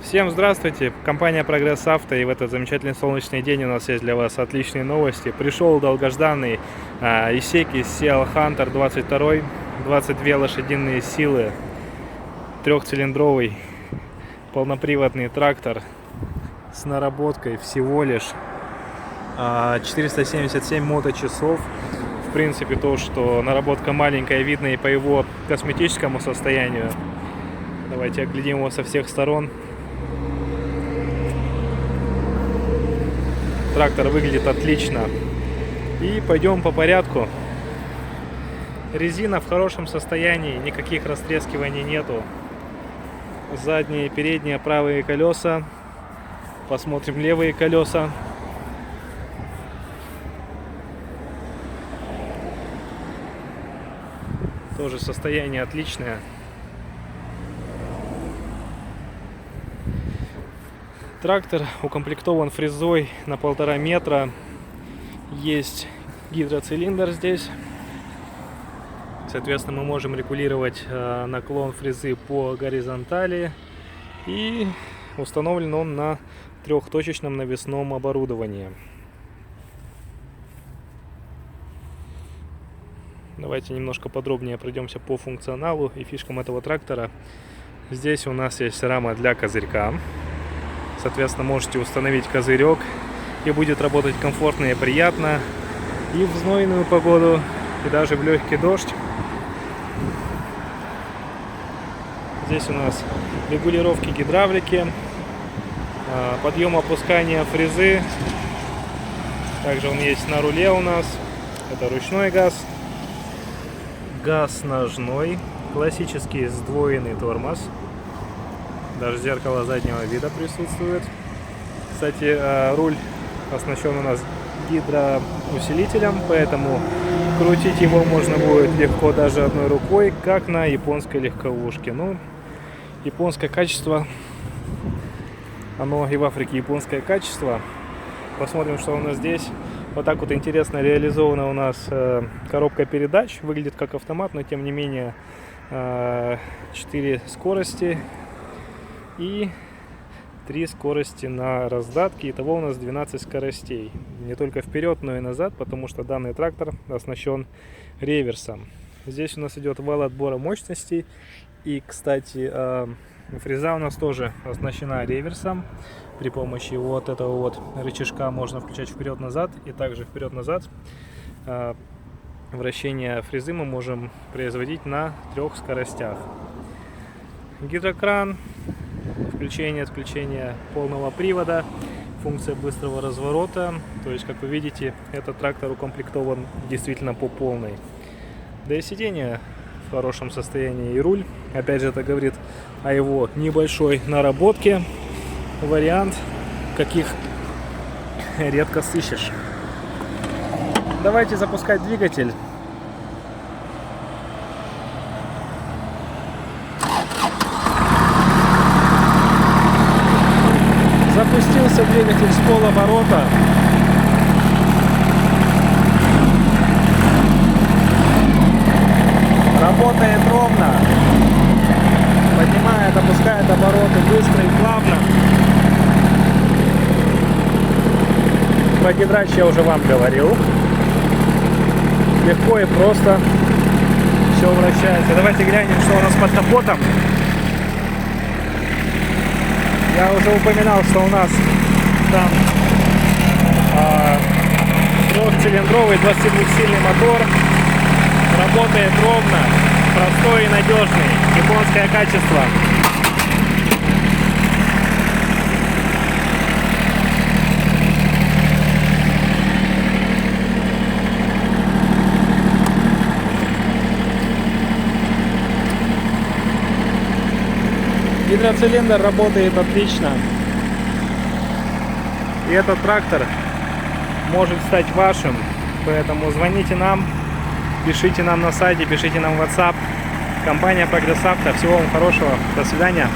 Всем здравствуйте, компания Прогресс Авто, и в этот замечательный солнечный день у нас есть для вас отличные новости. Пришел долгожданный Исеки CL Hunter 22, 22 лошадиные силы, трехцилиндровый полноприводный трактор с наработкой всего лишь 477 моточасов. В принципе, то, что наработка маленькая, видно и по его косметическому состоянию. Давайте оглядим его со всех сторон. Трактор выглядит отлично. И пойдем по порядку. Резина в хорошем состоянии, никаких растрескиваний нету. Задние, передние, правые колеса. Посмотрим левые колеса. Тоже состояние отличное. Трактор укомплектован фрезой на 1,5 метра. Есть гидроцилиндр здесь. Соответственно, мы можем регулировать наклон фрезы по горизонтали. И установлен он на трехточечном навесном оборудовании. Давайте немножко подробнее пройдемся по функционалу и фишкам этого трактора. Здесь у нас есть рама для козырька. Соответственно, можете установить козырек, и будет работать комфортно и приятно и в знойную погоду, и даже в легкий дождь. Здесь у нас регулировки гидравлики, подъем опускания фрезы. Также он есть на руле у нас. Это ручной газ, газ ножной, классический сдвоенный тормоз. Даже зеркало заднего вида присутствует. Кстати, руль оснащен у нас гидроусилителем, поэтому крутить его можно будет легко даже одной рукой, как на японской легковушке. Ну, японское качество, оно и в Африке японское качество. Посмотрим, что у нас здесь. Вот так вот интересно реализована у нас коробка передач. Выглядит как автомат, но тем не менее 4 скорости и 3 скорости на раздатке. Итого у нас 12 скоростей. Не только вперед, но и назад, потому что данный трактор оснащен реверсом. Здесь у нас идет вал отбора мощностей. И, кстати, фреза у нас тоже оснащена реверсом. При помощи вот этого вот рычажка можно включать вперед-назад и также вперед-назад. Вращение фрезы мы можем производить на 3 скоростях. Гидрокран, включение-отключение полного привода, функция быстрого разворота. То есть, как вы видите, этот трактор укомплектован действительно по полной. Да и сиденье в хорошем состоянии, и руль. Опять же, это говорит о его небольшой наработке. Вариант, каких редко сыщешь. Давайте запускать двигатель. Запустился двигатель с полоборота. Работает ровно. Поднимает, опускает обороты быстро и плавно. Про гидрач я уже вам говорил. Легко и просто все вращается. Давайте глянем, что у нас под капотом. Я уже упоминал, что у нас там трехцилиндровый 22-сильный мотор. Работает ровно, простой и надежный. Японское качество. Гидроцилиндр работает отлично. И этот трактор может стать вашим. Поэтому звоните нам, пишите нам на сайте, пишите нам в WhatsApp. Компания Прогресс Авто. Всего вам хорошего. До свидания.